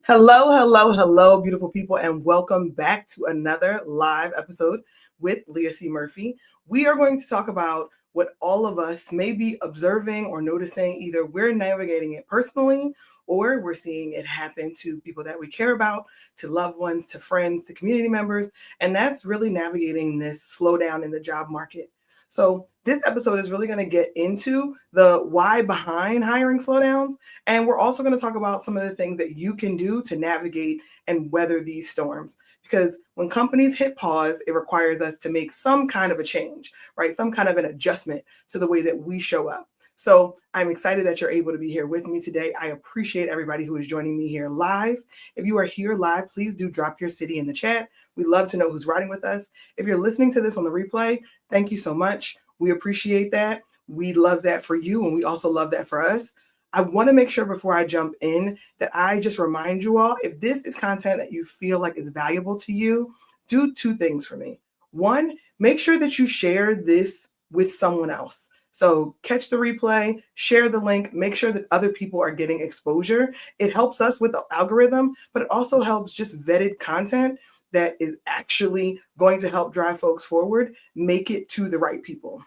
Hello, beautiful people, and welcome back to another live episode with Leah C. Murphy. We are going to talk about what all of us may be observing or noticing. Either we're navigating it personally or we're seeing it happen to people that we care about, to loved ones, to friends, to community members, and that's really navigating this slowdown in the job market. So this episode is really going to get into the why behind hiring slowdowns. And we're also going to talk about some of the things that you can do to navigate and weather these storms. Because when companies hit pause, it requires us to make some kind of a change, right? Some kind of an adjustment to the way that we show up. So I'm excited that you're able to be here with me today. I appreciate everybody who is joining me here live. If you are here live, please do drop your city in the chat. We love to know who's riding with us. If you're listening to this on the replay, thank you so much. We appreciate that. We love that for you, and we also love that for us. I want to make sure before I jump in that I just remind you all, if this is content that you feel like is valuable to you, do two things for me. One, make sure that you share this with someone else. So catch the replay, share the link, make sure that other people are getting exposure. It helps us with the algorithm, but it also helps just vetted content that is actually going to help drive folks forward, make it to the right people.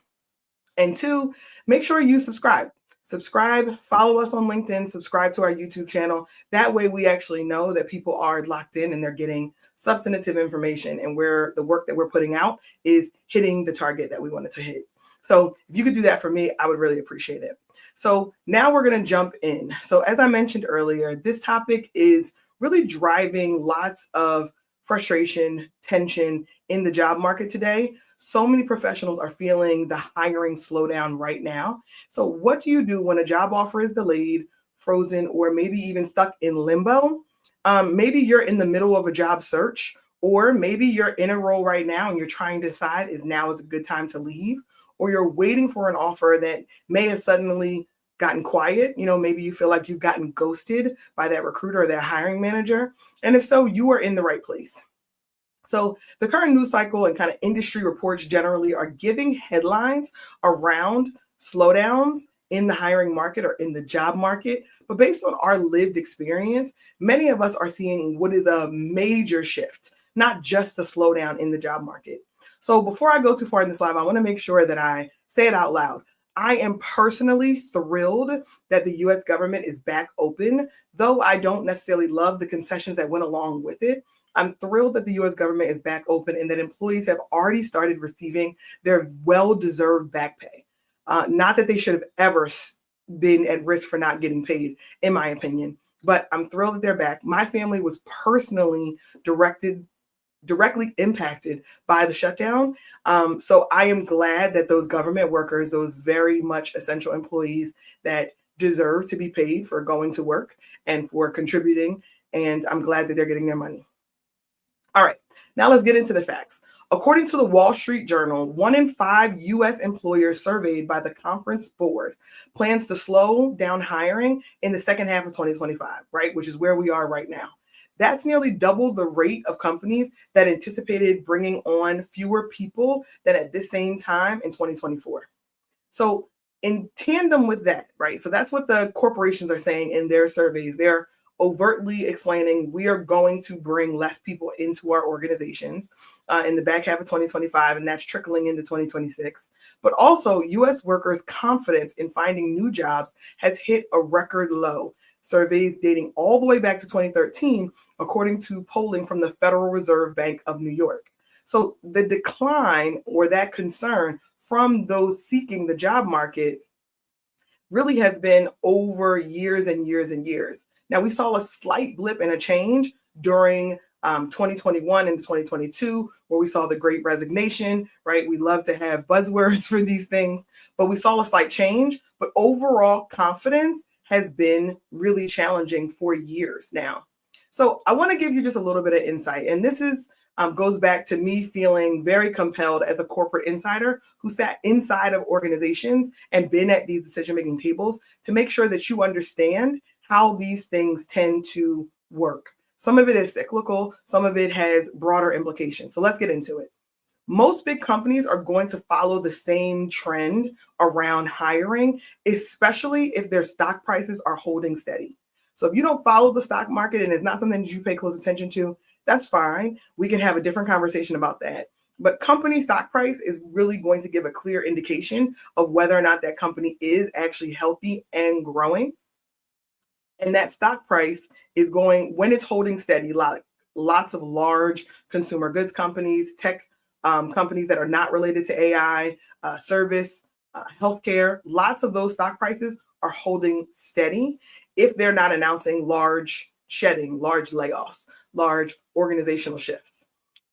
And two, make sure you subscribe. Subscribe, follow us on LinkedIn, subscribe to our YouTube channel. That way we actually know that people are locked in and they're getting substantive information and where the work that we're putting out is hitting the target that we wanted to hit. So if you could do that for me, I would really appreciate it. So now we're going to jump in. So as I mentioned earlier, this topic is really driving lots of frustration, tension in the job market today. So many professionals are feeling the hiring slowdown right now. So what do you do when a job offer is delayed, frozen, or maybe even stuck in limbo? Maybe you're in the middle of a job search, or maybe you're in a role right now and you're trying to decide if now is a good time to leave, or you're waiting for an offer that may have suddenly gotten quiet. Maybe you feel like you've gotten ghosted by that recruiter or that hiring manager. And if so, you are in the right place. So the current news cycle and kind of industry reports generally are giving headlines around slowdowns in the hiring market or in the job market. But based on our lived experience, many of us are seeing what is a major shift, not just a slowdown in the job market. So before I go too far in this live, I want to make sure that I say it out loud. I am personally thrilled that the U.S. government is back open, though I don't necessarily love the concessions that went along with it. I'm thrilled that the U.S. government is back open and that employees have already started receiving their well-deserved back pay. Not that they should have ever been at risk for not getting paid, in my opinion, but I'm thrilled that they're back. My family was personally directly impacted by the shutdown. So I am glad that those government workers, those very much essential employees that deserve to be paid for going to work and for contributing, and I'm glad that they're getting their money. All right, now let's get into the facts. According to the Wall Street Journal, 1 in 5 U.S. employers surveyed by the Conference Board plans to slow down hiring in the second half of 2025, right, which is where we are right now. That's nearly double the rate of companies that anticipated bringing on fewer people than at this same time in 2024. So in tandem with that, right, so that's what the corporations are saying in their surveys. They're overtly explaining we are going to bring less people into our organizations in the back half of 2025, and that's trickling into 2026. But also, U.S. workers' confidence in finding new jobs has hit a record low. Surveys dating all the way back to 2013, according to polling from the Federal Reserve Bank of New York. So the decline or that concern from those seeking the job market really has been over years and years and years. Now, we saw a slight blip and a change during 2021 and 2022, where we saw the Great Resignation, right? We love to have buzzwords for these things, but we saw a slight change. But overall confidence has been really challenging for years now. So I want to give you just a little bit of insight. And this is goes back to me feeling very compelled as a corporate insider who sat inside of organizations and been at these decision-making tables to make sure that you understand how these things tend to work. Some of it is cyclical, some of it has broader implications. So let's get into it. Most big companies are going to follow the same trend around hiring, especially if their stock prices are holding steady. So if you don't follow the stock market and it's not something that you pay close attention to, that's fine. We can have a different conversation about that. But company stock price is really going to give a clear indication of whether or not that company is actually healthy and growing. And that stock price is going, when it's holding steady, like lots of large consumer goods companies, tech companies that are not related to AI, service, healthcare, lots of those stock prices are holding steady if they're not announcing large shedding, large layoffs, large organizational shifts.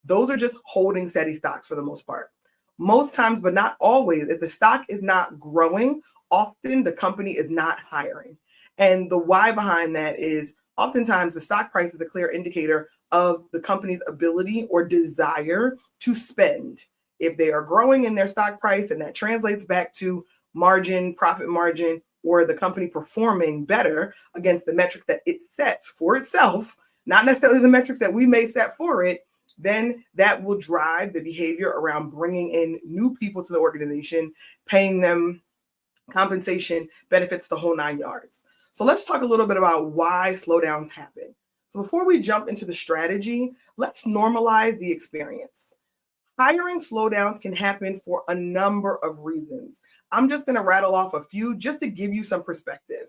Those are just holding steady stocks for the most part. Most times, but not always, if the stock is not growing, often the company is not hiring. And the why behind that is oftentimes the stock price is a clear indicator of the company's ability or desire to spend. If they are growing in their stock price, and that translates back to margin, profit margin, or the company performing better against the metrics that it sets for itself, not necessarily the metrics that we may set for it, then that will drive the behavior around bringing in new people to the organization, paying them compensation, benefits, the whole 9 yards. So let's talk a little bit about why slowdowns happen. So before we jump into the strategy, let's normalize the experience. Hiring slowdowns can happen for a number of reasons. I'm just going to rattle off a few just to give you some perspective.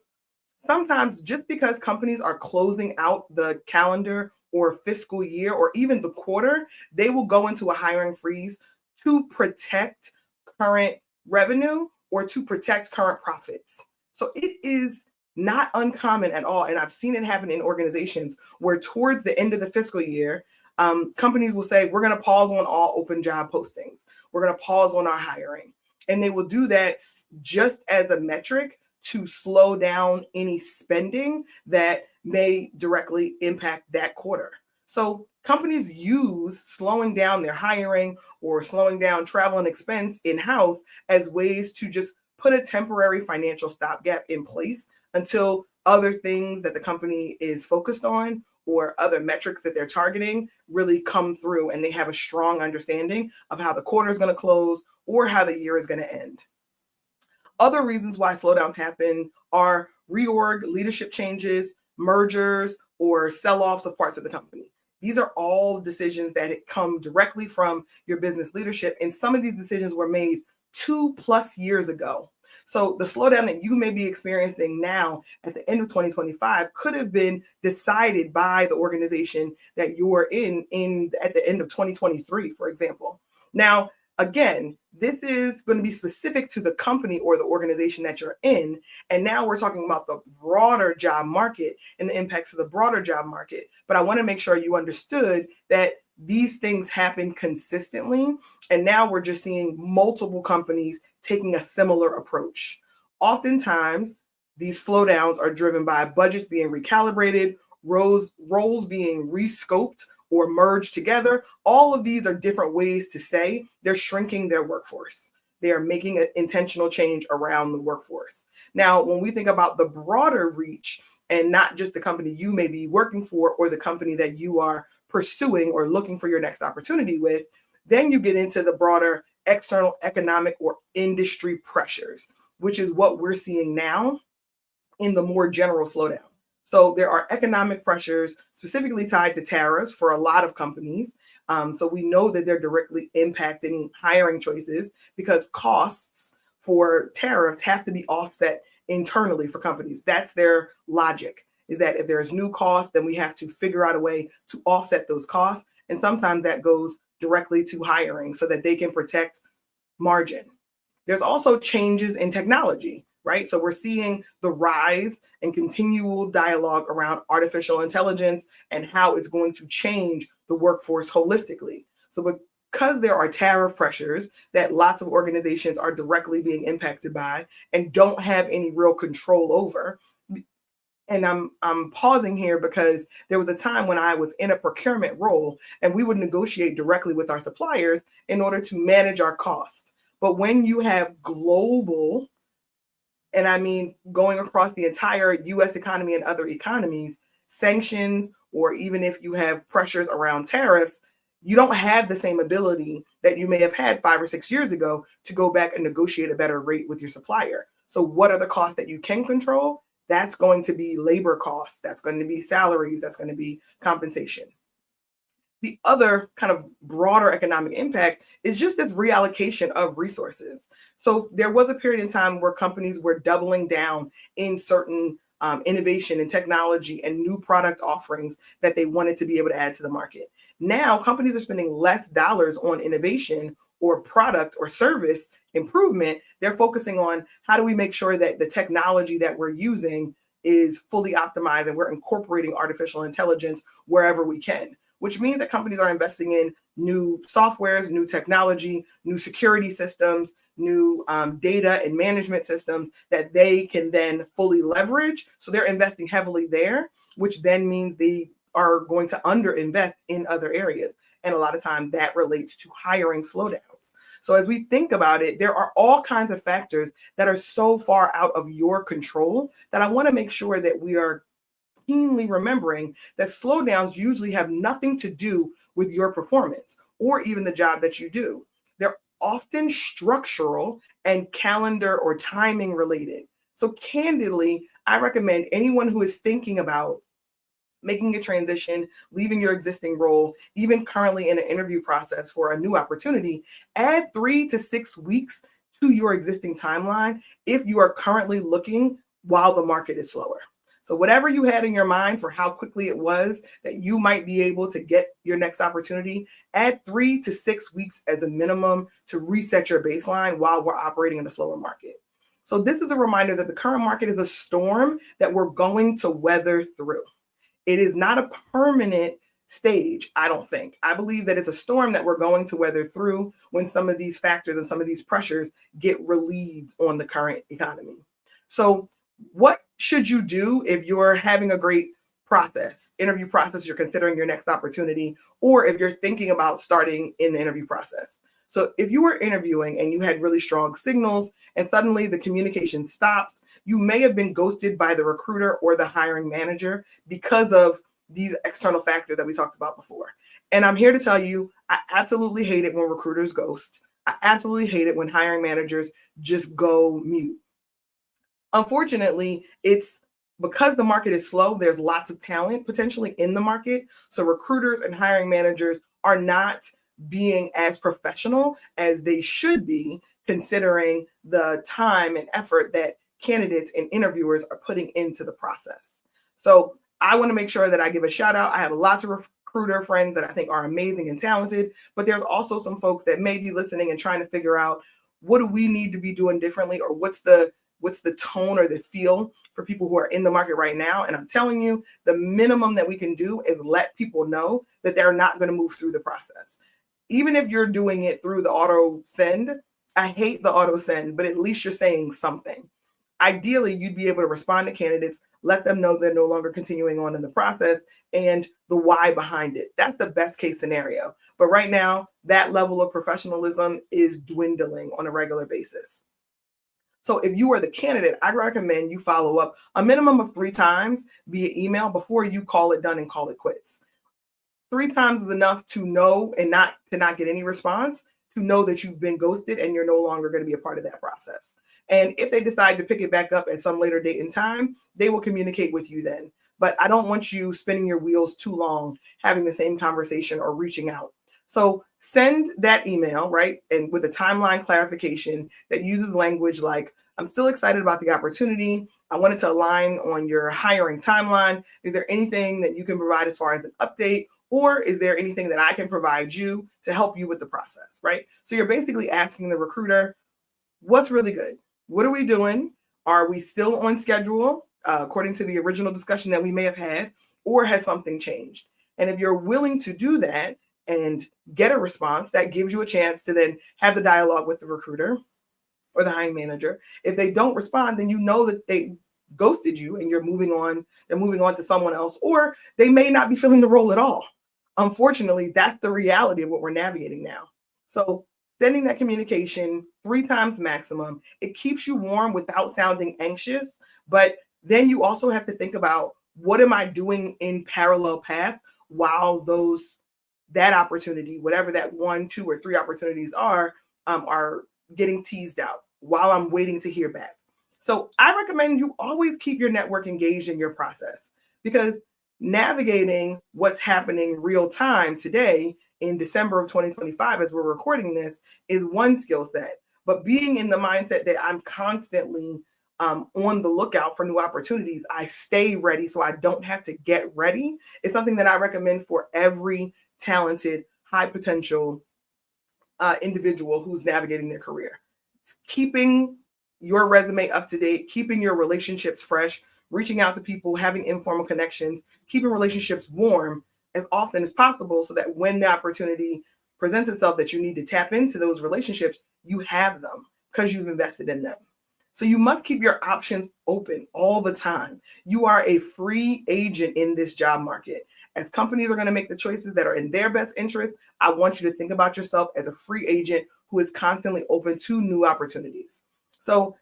Sometimes just because companies are closing out the calendar or fiscal year or even the quarter, they will go into a hiring freeze to protect current revenue or to protect current profits. So it is not uncommon at all. And I've seen it happen in organizations where towards the end of the fiscal year, companies will say, we're going to pause on all open job postings. We're going to pause on our hiring. And they will do that just as a metric to slow down any spending that may directly impact that quarter. So companies use slowing down their hiring or slowing down travel and expense in-house as ways to just put a temporary financial stopgap in place until other things that the company is focused on or other metrics that they're targeting really come through and they have a strong understanding of how the quarter is going to close or how the year is going to end. Other reasons why slowdowns happen are reorg, leadership changes, mergers, or sell-offs of parts of the company. These are all decisions that come directly from your business leadership, and some of these decisions were made 2+ years ago. So the slowdown that you may be experiencing now at the end of 2025 could have been decided by the organization that you're in at the end of 2023, for example. Now, again, this is going to be specific to the company or the organization that you're in. And now we're talking about the broader job market and the impacts of the broader job market. But I want to make sure you understood that these things happen consistently. And now we're just seeing multiple companies taking a similar approach. Oftentimes, these slowdowns are driven by budgets being recalibrated, roles being rescoped or merged together. All of these are different ways to say they're shrinking their workforce. They are making an intentional change around the workforce. Now, when we think about the broader reach and not just the company you may be working for or the company that you are pursuing or looking for your next opportunity with, then you get into the broader external economic or industry pressures, which is what we're seeing now in the more general slowdown. So there are economic pressures specifically tied to tariffs for a lot of companies. So we know that they're directly impacting hiring choices because costs for tariffs have to be offset internally for companies. That's their logic, is that if there's new costs, then we have to figure out a way to offset those costs. And sometimes that goes directly to hiring so that they can protect margin. There's also changes in technology, right? So we're seeing the rise and continual dialogue around artificial intelligence and how it's going to change the workforce holistically. So because there are tariff pressures that lots of organizations are directly being impacted by and don't have any real control over. And I'm pausing here because there was a time when I was in a procurement role and we would negotiate directly with our suppliers in order to manage our costs. But when you have global, and I mean going across the entire US economy and other economies, sanctions, or even if you have pressures around tariffs, you don't have the same ability that you may have had 5 or 6 years ago to go back and negotiate a better rate with your supplier. So what are the costs that you can control? That's going to be labor costs. That's going to be salaries. That's going to be compensation. The other kind of broader economic impact is just this reallocation of resources. So there was a period in time where companies were doubling down in certain innovation and technology and new product offerings that they wanted to be able to add to the market. Now companies are spending less dollars on innovation or product or service improvement. They're focusing on how do we make sure that the technology that we're using is fully optimized and we're incorporating artificial intelligence wherever we can, which means that companies are investing in new softwares, new technology, new security systems, new data and management systems that they can then fully leverage. So they're investing heavily there, which then means they are going to underinvest in other areas. And a lot of time that relates to hiring slowdowns. So as we think about it, there are all kinds of factors that are so far out of your control that I want to make sure that we are keenly remembering that slowdowns usually have nothing to do with your performance or even the job that you do. They're often structural and calendar or timing related. So candidly, I recommend anyone who is thinking about making a transition, leaving your existing role, even currently in an interview process for a new opportunity, add 3 to 6 weeks to your existing timeline if you are currently looking while the market is slower. So whatever you had in your mind for how quickly it was that you might be able to get your next opportunity, add 3 to 6 weeks as a minimum to reset your baseline while we're operating in a slower market. So this is a reminder that the current market is a storm that we're going to weather through. It is not a permanent stage, I don't think. I believe that it's a storm that we're going to weather through when some of these factors and some of these pressures get relieved on the current economy. So what should you do if you're having a great interview process, you're considering your next opportunity, or if you're thinking about starting in the interview process? So if you were interviewing and you had really strong signals and suddenly the communication stops, you may have been ghosted by the recruiter or the hiring manager because of these external factors that we talked about before. And I'm here to tell you, I absolutely hate it when recruiters ghost. I absolutely hate it when hiring managers just go mute. Unfortunately, it's because the market is slow, there's lots of talent potentially in the market. So recruiters and hiring managers are not being as professional as they should be, considering the time and effort that candidates and interviewers are putting into the process. So I want to make sure that I give a shout out. I have lots of recruiter friends that I think are amazing and talented, but there's also some folks that may be listening and trying to figure out, what do we need to be doing differently, or what's the tone or the feel for people who are in the market right now. And I'm telling you, the minimum that we can do is let people know that they're not going to move through the process. Even if you're doing it through the auto send, I hate the auto send, but at least you're saying something. Ideally, you'd be able to respond to candidates, let them know they're no longer continuing on in the process and the why behind it. That's the best case scenario. But right now, that level of professionalism is dwindling on a regular basis. So if you are the candidate, I recommend you follow up a minimum of 3 times via email before you call it done and call it quits. 3 times is enough to know and not get any response, to know that you've been ghosted and you're no longer going to be a part of that process. And if they decide to pick it back up at some later date in time, they will communicate with you then. But I don't want you spinning your wheels too long, having the same conversation or reaching out. So send that email, right? And with a timeline clarification that uses language like, I'm still excited about the opportunity. I wanted to align on your hiring timeline. Is there anything that you can provide as far as an update? Or is there anything that I can provide you to help you with the process, right? So you're basically asking the recruiter, what's really good? What are we doing? Are we still on schedule according to the original discussion that we may have had, or has something changed? And if you're willing to do that and get a response, that gives you a chance to then have the dialogue with the recruiter or the hiring manager. If they don't respond, then you know that they ghosted you and they're moving on to someone else, or they may not be filling the role at all. Unfortunately, that's the reality of what we're navigating now. So sending that communication 3 times maximum, it keeps you warm without sounding anxious, but then you also have to think about, what am I doing in parallel path while that opportunity, whatever that 1, 2, or 3 opportunities are getting teased out while I'm waiting to hear back. So I recommend you always keep your network engaged in your process, because navigating what's happening real time today in December of 2025, as we're recording this, is one skill set. But being in the mindset that I'm constantly on the lookout for new opportunities, I stay ready so I don't have to get ready, is something that I recommend for every talented, high potential individual who's navigating their career. It's keeping your resume up to date, keeping your relationships fresh, reaching out to people, having informal connections, keeping relationships warm as often as possible, so that when the opportunity presents itself that you need to tap into those relationships, you have them because you've invested in them. So you must keep your options open all the time. You are a free agent in this job market. As companies are going to make the choices that are in their best interest, I want you to think about yourself as a free agent who is constantly open to new opportunities. So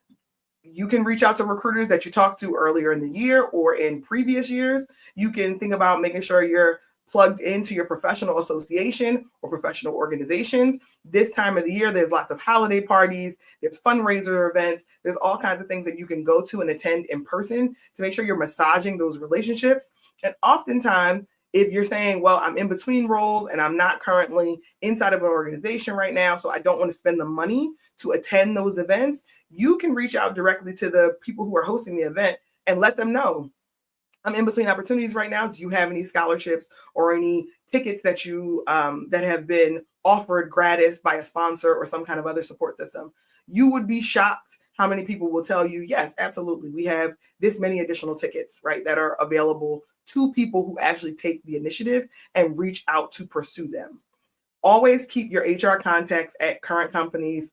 you can reach out to recruiters that you talked to earlier in the year or in previous years. You can think about making sure you're plugged into your professional association or professional organizations. This time of the year, there's lots of holiday parties, there's fundraiser events, there's all kinds of things that you can go to and attend in person to make sure you're massaging those relationships. And oftentimes, if you're saying, well, I'm in between roles and I'm not currently inside of an organization right now, so I don't want to spend the money to attend those events, you can reach out directly to the people who are hosting the event and let them know, I'm in between opportunities right now. Do you have any scholarships or any tickets that you that have been offered gratis by a sponsor or some kind of other support system? You would be shocked how many people will tell you, yes, absolutely. We have this many additional tickets, right, that are available to people who actually take the initiative and reach out to pursue them. Always keep your HR contacts at current companies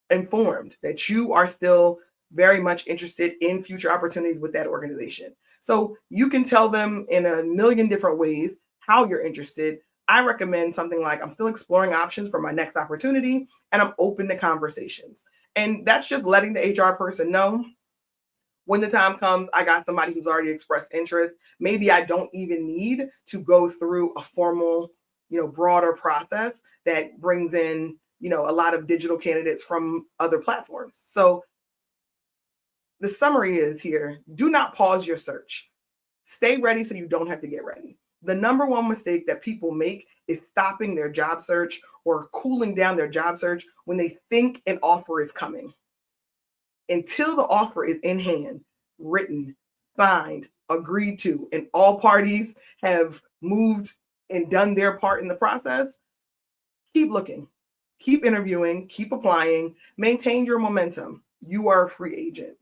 informed that you are still very much interested in future opportunities with that organization. So you can tell them in a million different ways how you're interested. I recommend something like, I'm still exploring options for my next opportunity and I'm open to conversations. And that's just letting the HR person know, when the time comes, I got somebody who's already expressed interest. Maybe I don't even need to go through a formal, broader process that brings in, a lot of digital candidates from other platforms. So the summary is here: do not pause your search. Stay ready so you don't have to get ready. The number one mistake that people make is stopping their job search or cooling down their job search when they think an offer is coming. Until the offer is in hand, written, signed, agreed to, and all parties have moved and done their part in the process, keep looking, keep interviewing, keep applying, maintain your momentum. You are a free agent.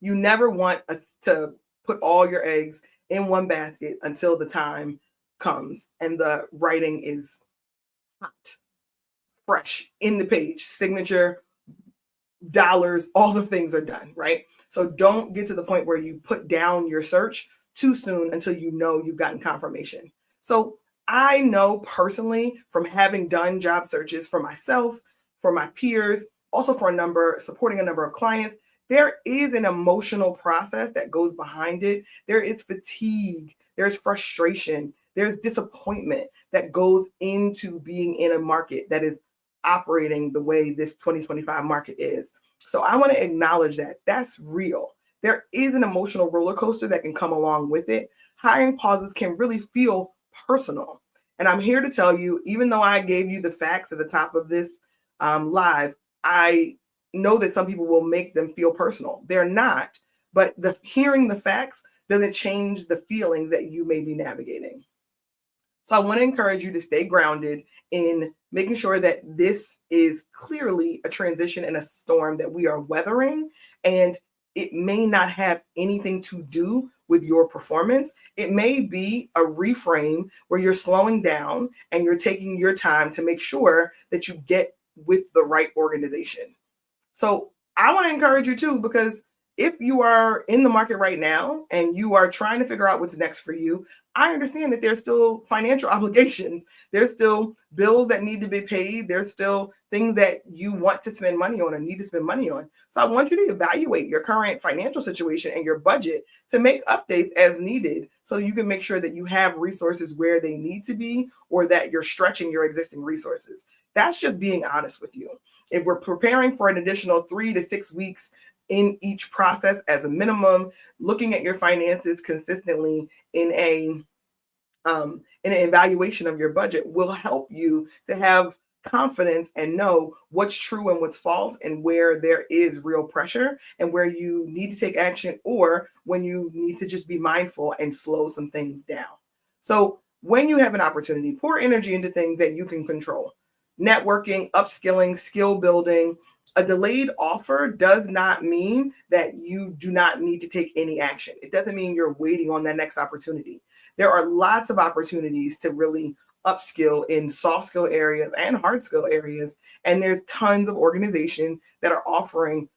You never want to put all your eggs in one basket until the time comes and the writing is hot, fresh, in the page, signature, dollars, all the things are done, right? So don't get to the point where you put down your search too soon until you know you've gotten confirmation. So I know personally, from having done job searches for myself, for my peers, also supporting a number of clients, there is an emotional process that goes behind it. There is fatigue, there's frustration, there's disappointment that goes into being in a market that is operating the way this 2025 market is. So I want to acknowledge that that's real. There is an emotional roller coaster that can come along with it. Hiring pauses can really feel personal. And I'm here to tell you, even though I gave you the facts at the top of this live, I know that some people will make them feel personal. They're not, but hearing the facts doesn't change the feelings that you may be navigating. So I want to encourage you to stay grounded in making sure that this is clearly a transition and a storm that we are weathering, and it may not have anything to do with your performance. It may be a reframe where you're slowing down and you're taking your time to make sure that you get with the right organization. So I want to encourage you too, because if you are in the market right now and you are trying to figure out what's next for you, I understand that there's still financial obligations. There's still bills that need to be paid. There's still things that you want to spend money on or need to spend money on. So I want you to evaluate your current financial situation and your budget to make updates as needed so you can make sure that you have resources where they need to be or that you're stretching your existing resources. That's just being honest with you. If we're preparing for an additional 3 to 6 weeks in each process as a minimum, looking at your finances consistently in an evaluation of your budget will help you to have confidence and know what's true and what's false and where there is real pressure and where you need to take action or when you need to just be mindful and slow some things down. So when you have an opportunity, pour energy into things that you can control. Networking, upskilling, skill building. A delayed offer does not mean that you do not need to take any action. It doesn't mean you're waiting on that next opportunity. There are lots of opportunities to really upskill in soft skill areas and hard skill areas. And there's tons of organizations that are offering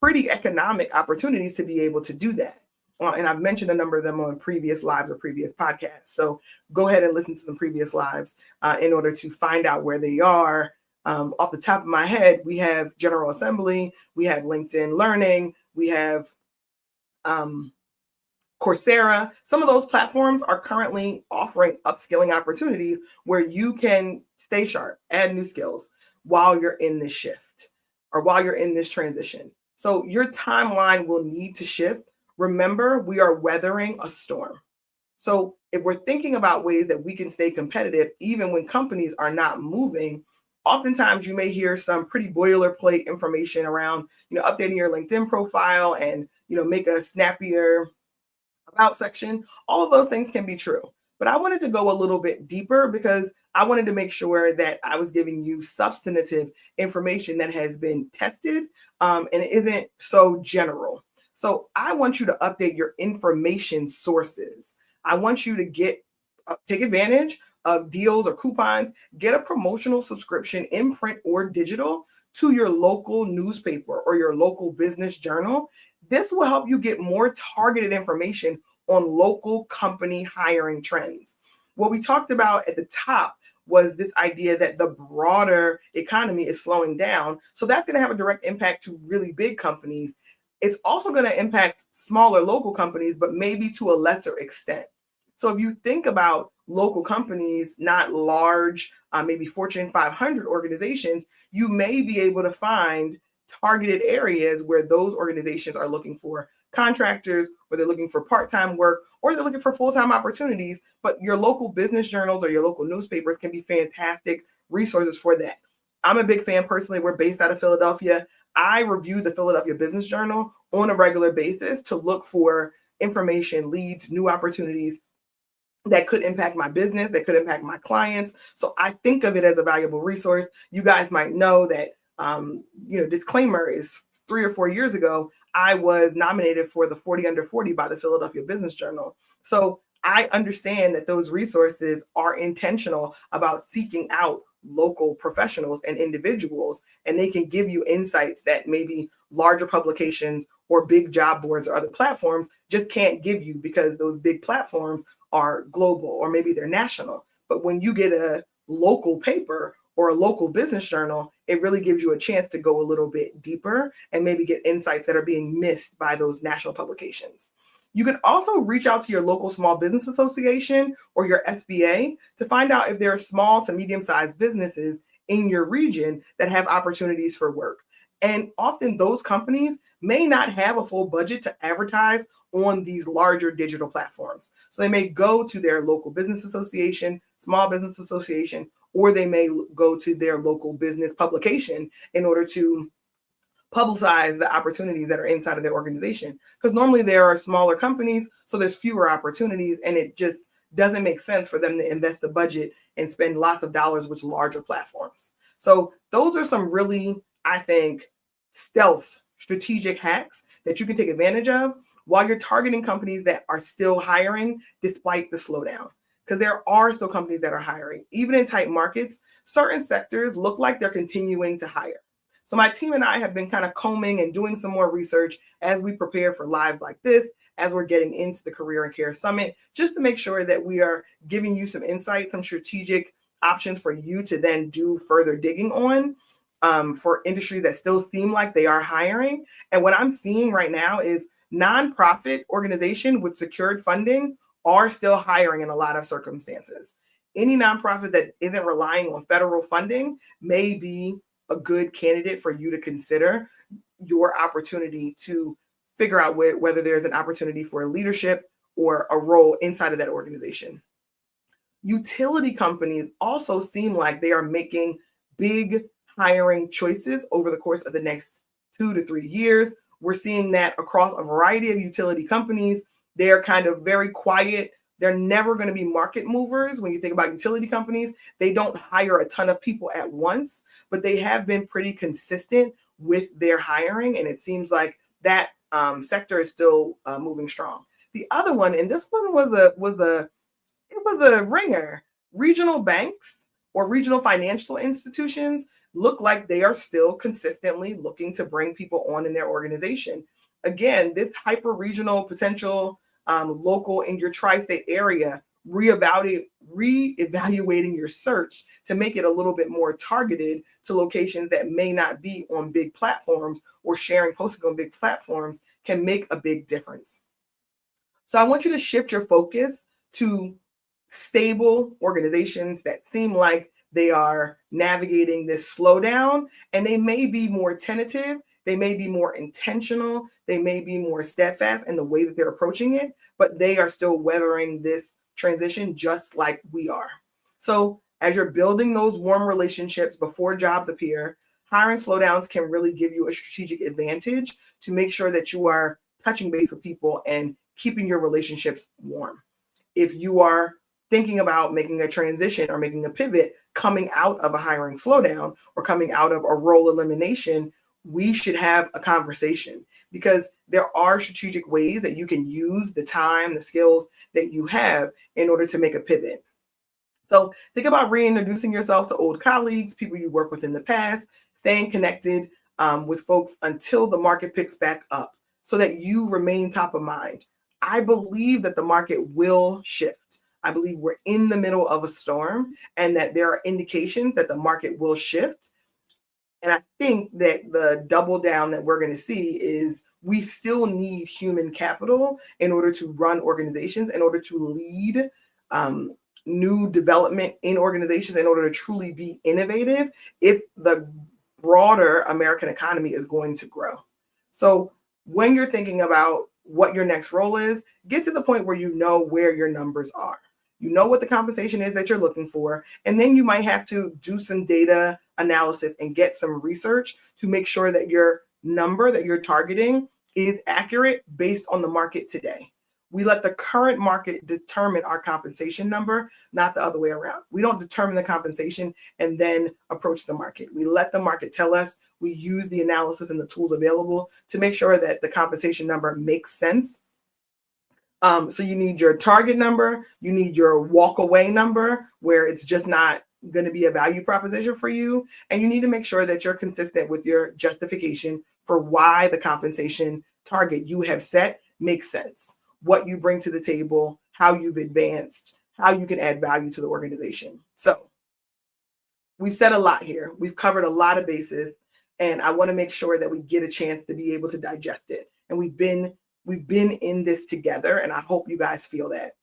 pretty economic opportunities to be able to do that. And I've mentioned a number of them on previous lives or previous podcasts. So go ahead and listen to some previous lives in order to find out where they are. Off the top of my head, we have General Assembly, we have LinkedIn Learning, we have Coursera. Some of those platforms are currently offering upskilling opportunities where you can stay sharp, add new skills while you're in this shift or while you're in this transition. So your timeline will need to shift. Remember, we are weathering a storm. So if we're thinking about ways that we can stay competitive, even when companies are not moving, oftentimes you may hear some pretty boilerplate information around, updating your LinkedIn profile and, make a snappier about section. All of those things can be true. But I wanted to go a little bit deeper because I wanted to make sure that I was giving you substantive information that has been tested and isn't so general. So I want you to update your information sources. I want you to take advantage of deals or coupons, get a promotional subscription in print or digital to your local newspaper or your local business journal. This will help you get more targeted information on local company hiring trends. What we talked about at the top was this idea that the broader economy is slowing down. So that's going to have a direct impact to really big companies. It's also going to impact smaller local companies, but maybe to a lesser extent. So if you think about local companies, not large, maybe Fortune 500 organizations, you may be able to find targeted areas where those organizations are looking for contractors, or they're looking for part-time work, or they're looking for full-time opportunities. But your local business journals or your local newspapers can be fantastic resources for that. I'm a big fan personally. We're based out of Philadelphia. I review the Philadelphia Business Journal on a regular basis to look for information, leads, new opportunities that could impact my business, that could impact my clients. So I think of it as a valuable resource. You guys might know that, disclaimer is 3 or 4 years ago, I was nominated for the 40 Under 40 by the Philadelphia Business Journal. So I understand that those resources are intentional about seeking out local professionals and individuals, and they can give you insights that maybe larger publications or big job boards or other platforms just can't give you because those big platforms are global or maybe they're national. But when you get a local paper or a local business journal, it really gives you a chance to go a little bit deeper and maybe get insights that are being missed by those national publications. You can also reach out to your local small business association or your SBA to find out if there are small to medium-sized businesses in your region that have opportunities for work. And often those companies may not have a full budget to advertise on these larger digital platforms. So they may go to their local business association, small business association, or they may go to their local business publication in order to publicize the opportunities that are inside of their organization. Because normally there are smaller companies, so there's fewer opportunities, and it just doesn't make sense for them to invest the budget and spend lots of dollars with larger platforms. So those are some really, I think, stealth strategic hacks that you can take advantage of while you're targeting companies that are still hiring despite the slowdown. Because there are still companies that are hiring. Even in tight markets, certain sectors look like they're continuing to hire. So my team and I have been kind of combing and doing some more research as we prepare for lives like this, as we're getting into the Career and Care Summit, just to make sure that we are giving you some insight, some strategic options for you to then do further digging on for industries that still seem like they are hiring. And what I'm seeing right now is nonprofit organizations with secured funding are still hiring in a lot of circumstances. Any nonprofit that isn't relying on federal funding may be a good candidate for you to consider. your opportunity to figure out whether there's an opportunity for leadership or a role inside of that organization. Utility companies also seem like they are making big hiring choices over the course of the next 2 to 3 years. We're seeing that across a variety of utility companies. They are kind of very quiet. They're never going to be market movers. When you think about utility companies, they don't hire a ton of people at once, but they have been pretty consistent with their hiring. And it seems like that sector is still moving strong. The other one, and this one was a ringer. Regional banks or regional financial institutions look like they are still consistently looking to bring people on in their organization. Again, this hyper regional potential local in your tri-state area, reevaluating your search to make it a little bit more targeted to locations that may not be on big platforms or sharing posting on big platforms can make a big difference. So I want you to shift your focus to stable organizations that seem like they are navigating this slowdown, and they may be more tentative, they may be more intentional, they may be more steadfast in the way that they're approaching it, but they are still weathering this transition just like we are. So as you're building those warm relationships before jobs appear, hiring slowdowns can really give you a strategic advantage to make sure that you are touching base with people and keeping your relationships warm. If you are thinking about making a transition or making a pivot coming out of a hiring slowdown or coming out of a role elimination, we should have a conversation, because there are strategic ways that you can use the time, the skills that you have in order to make a pivot. So think about reintroducing yourself to old colleagues, people you worked with in the past, staying connected with folks until the market picks back up so that you remain top of mind. I believe that the market will shift. I believe we're in the middle of a storm and that there are indications that the market will shift. And I think that the double down that we're going to see is we still need human capital in order to run organizations, in order to lead new development in organizations, in order to truly be innovative if the broader American economy is going to grow. So when you're thinking about what your next role is, get to the point where you know where your numbers are. You know what the compensation is that you're looking for, and then you might have to do some data analysis and get some research to make sure that your number that you're targeting is accurate based on the market today. We let the current market determine our compensation number, not the other way around. We don't determine the compensation and then approach the market. We let the market tell us. We use the analysis and the tools available to make sure that the compensation number makes sense. So you need your target number, you need your walk away number where it's just not going to be a value proposition for you. And you need to make sure that you're consistent with your justification for why the compensation target you have set makes sense, what you bring to the table, how you've advanced, how you can add value to the organization. So we've said a lot here. We've covered a lot of bases, and I want to make sure that we get a chance to be able to digest it. And we've been in this together, and I hope you guys feel that.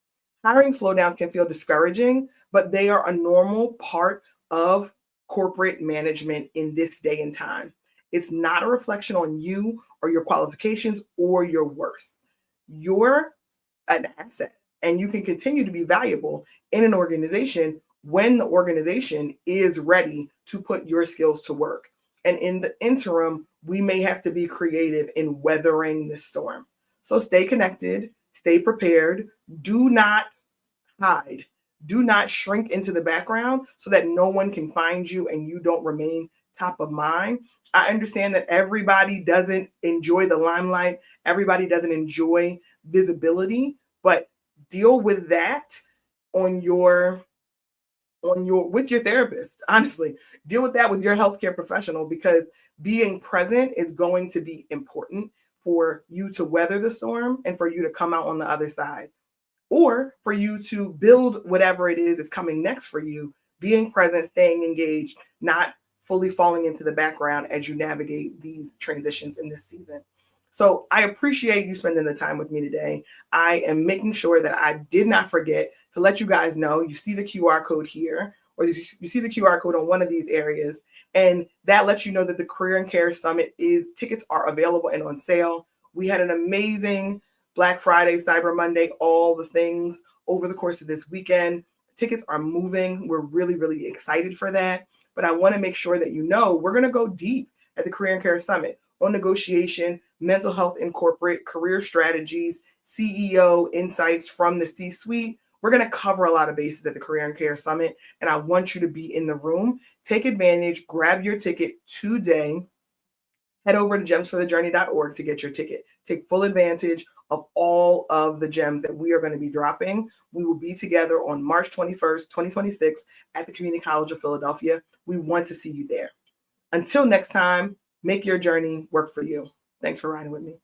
Hiring slowdowns can feel discouraging, but they are a normal part of corporate management in this day and time. It's not a reflection on you or your qualifications or your worth. You're an asset, and you can continue to be valuable in an organization when the organization is ready to put your skills to work. And in the interim, we may have to be creative in weathering the storm. So stay connected, stay prepared, do not hide, do not shrink into the background so that no one can find you and you don't remain top of mind. I understand that everybody doesn't enjoy the limelight, everybody doesn't enjoy visibility, but deal with that with your therapist. Honestly, deal with that with your healthcare professional, because being present is going to be important for you to weather the storm and for you to come out on the other side, or for you to build whatever it is coming next for you. Being present, staying engaged, not fully falling into the background as you navigate these transitions in this season. So I appreciate you spending the time with me today. I am making sure that I did not forget to let you guys know. You see the QR code here. or you see the QR code on one of these areas, and that lets you know that the Career and Care Summit tickets are available and on sale. We had an amazing Black Friday, Cyber Monday, all the things over the course of this weekend. Tickets are moving. We're really, really excited for that. But I want to make sure that you know we're going to go deep at the Career and Care Summit on negotiation, mental health in corporate, career strategies, CEO insights from the C-suite. We're going to cover a lot of bases at the Career and Care Summit, and I want you to be in the room. Take advantage, grab your ticket today. Head over to gemsforthejourney.org to get your ticket. Take full advantage of all of the gems that we are going to be dropping. We will be together on March 21st, 2026 at the Community College of Philadelphia. We want to see you there. Until next time, make your journey work for you. Thanks for riding with me.